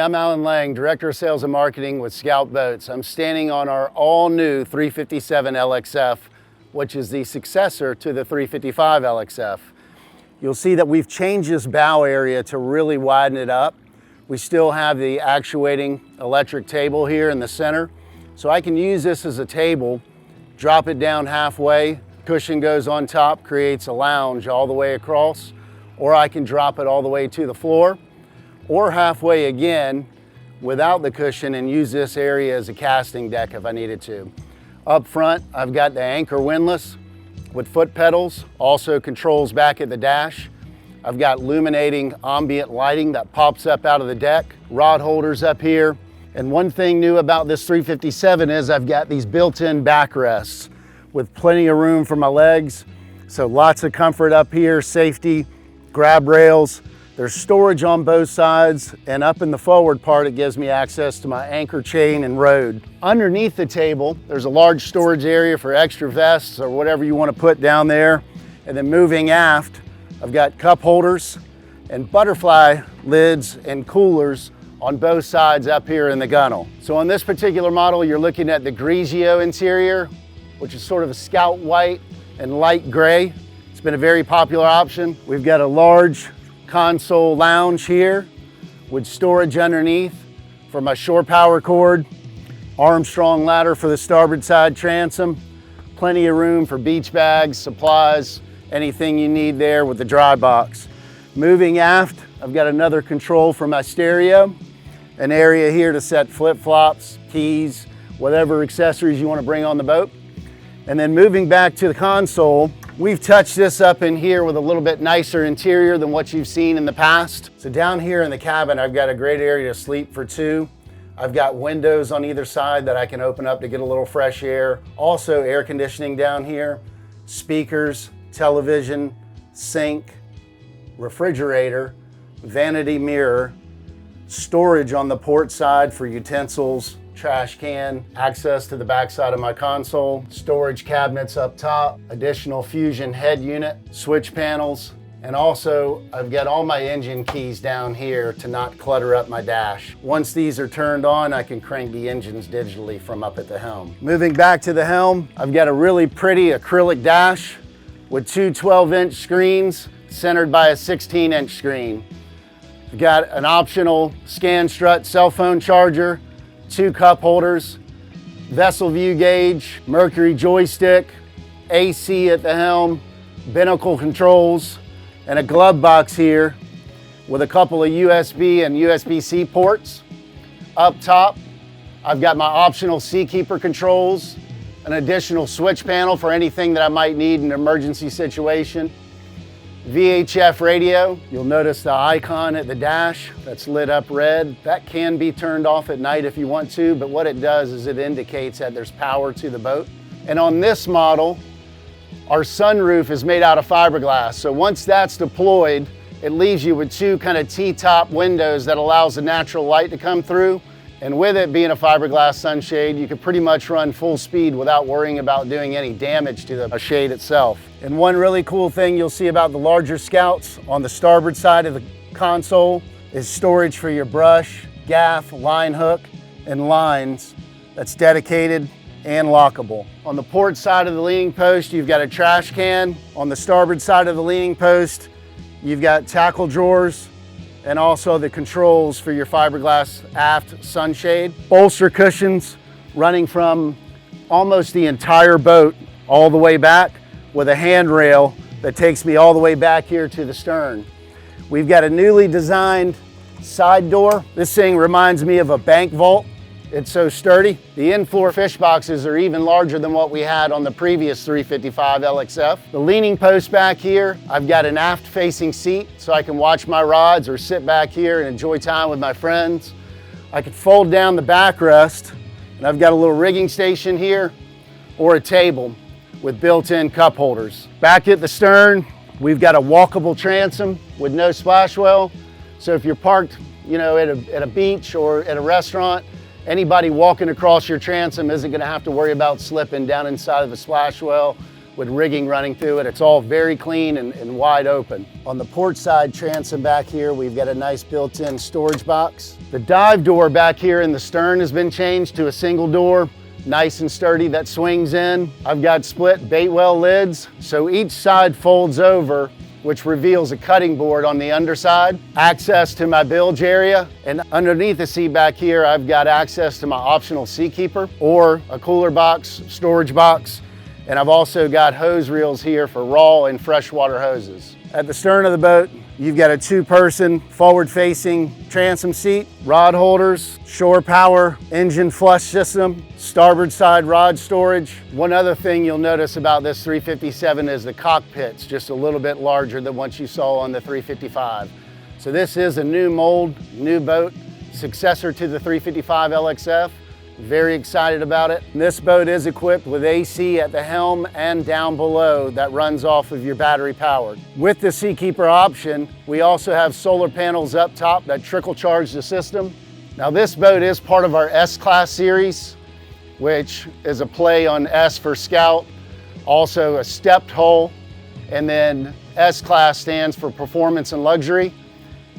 I'm Alan Lang, Director of Sales and Marketing with Scout Boats. I'm standing on our all-new 357 LXF, which is the successor to the 355 LXF. You'll see that we've changed this bow area to really widen it up. We still have the actuating electric table here in the center, so I can use this as a table, drop it down halfway, cushion goes on top, creates a lounge all the way across, or I can drop it all the way to the floor, or halfway again without the cushion and use this area as a casting deck if I needed to. Up front, I've got the anchor windlass with foot pedals, also controls back at the dash. I've got illuminating ambient lighting that pops up out of the deck, rod holders up here. And one thing new about this 357 is I've got these built-in backrests with plenty of room for my legs. So lots of comfort up here, safety, grab rails. There's storage on both sides, and up in the forward part, it gives me access to my anchor chain and rode. Underneath the table, there's a large storage area for extra vests or whatever you want to put down there. And then moving aft, I've got cup holders and butterfly lids and coolers on both sides up here in the gunnel. So on this particular model, you're looking at the Grigio interior, which is sort of a scout white and light gray. It's been a very popular option. We've got a large console lounge here with storage underneath for my shore power cord, Armstrong ladder for the starboard side transom, plenty of room for beach bags, supplies, anything you need there with the dry box. Moving aft, I've got another control for my stereo, an area here to set flip-flops, keys, whatever accessories you want to bring on the boat. And then moving back to the console, we've touched this up in here with a little bit nicer interior than what you've seen in the past. So down here in the cabin, I've got a great area to sleep for two. I've got windows on either side that I can open up to get a little fresh air. Also air conditioning down here, speakers, television, sink, refrigerator, vanity mirror, storage on the port side for utensils, trash can, access to the backside of my console, storage cabinets up top, additional fusion head unit, switch panels, and also I've got all my engine keys down here to not clutter up my dash. Once these are turned on, I can crank the engines digitally from up at the helm. Moving back to the helm, I've got a really pretty acrylic dash with two 12-inch screens centered by a 16-inch screen. I've got an optional scan strut cell phone charger, two cup holders, vessel view gauge, Mercury joystick, AC at the helm, binnacle controls, and a glove box here with a couple of USB and USB-C ports. Up top, I've got my optional Seakeeper controls, an additional switch panel for anything that I might need in an emergency situation. VHF radio, you'll notice the icon at the dash that's lit up red. That can be turned off at night if you want to, but what it does is it indicates that there's power to the boat. And on this model, our sunroof is made out of fiberglass. So once that's deployed, it leaves you with two kind of T-top windows that allows the natural light to come through. And with it being a fiberglass sunshade, you can pretty much run full speed without worrying about doing any damage to the shade itself. And one really cool thing you'll see about the larger Scouts on the starboard side of the console is storage for your brush, gaff, line hook, and lines that's dedicated and lockable. On the port side of the leaning post, you've got a trash can. On the starboard side of the leaning post, you've got tackle drawers, and also the controls for your fiberglass aft sunshade. Bolster cushions running from almost the entire boat all the way back with a handrail that takes me all the way back here to the stern. We've got a newly designed side door. This thing reminds me of a bank vault. It's so sturdy. The in-floor fish boxes are even larger than what we had on the previous 355 LXF. The leaning post back here, I've got an aft-facing seat so I can watch my rods or sit back here and enjoy time with my friends. I could fold down the backrest, and I've got a little rigging station here or a table with built-in cup holders. Back at the stern, we've got a walkable transom with no splash well. So if you're parked, at a beach or at a restaurant, anybody walking across your transom isn't going to have to worry about slipping down inside of a splash well with rigging running through it. It's all very clean and wide open. On the port side transom back here, we've got a nice built-in storage box. The dive door back here in the stern has been changed to a single door, nice and sturdy, that swings in. I've got split bait well lids, so each side folds over, which reveals a cutting board on the underside, access to my bilge area, and underneath the seat back here, I've got access to my optional Seakeeper or a cooler box, storage box, and I've also got hose reels here for raw and freshwater hoses. At the stern of the boat, you've got a 2-person forward-facing transom seat, rod holders, shore power, engine flush system, starboard side rod storage. One other thing you'll notice about this 357 is the cockpit's just a little bit larger than what you saw on the 355. So this is a new mold, new boat, successor to the 355 LXF. Very excited about it. This boat is equipped with AC at the helm and down below that runs off of your battery powered. With the Seakeeper option, we also have solar panels up top that trickle charge the system. Now this boat is part of our S-Class series, which is a play on S for Scout, also a stepped hull, and then S-Class stands for performance and luxury.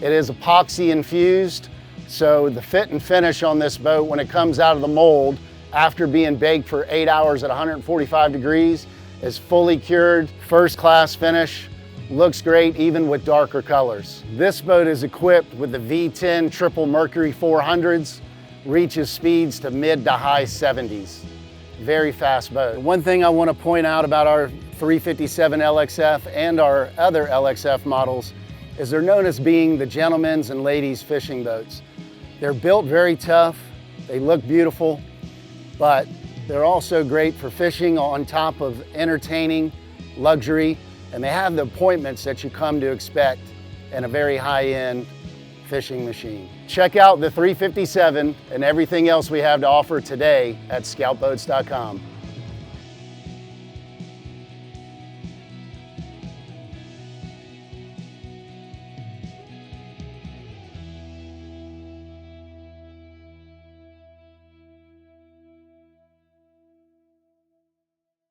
It is epoxy infused. So the fit and finish on this boat when it comes out of the mold after being baked for 8 hours at 145 degrees is fully cured, first class finish, looks great even with darker colors. This boat is equipped with the V10 triple Mercury 400s, reaches speeds to mid to high 70s. Very fast boat. One thing I want to point out about our 357 LXF and our other LXF models is they're known as being the gentlemen's and ladies' fishing boats. They're built very tough, they look beautiful, but they're also great for fishing on top of entertaining, luxury, and they have the appointments that you come to expect in a very high-end fishing machine. Check out the 357 and everything else we have to offer today at scoutboats.com.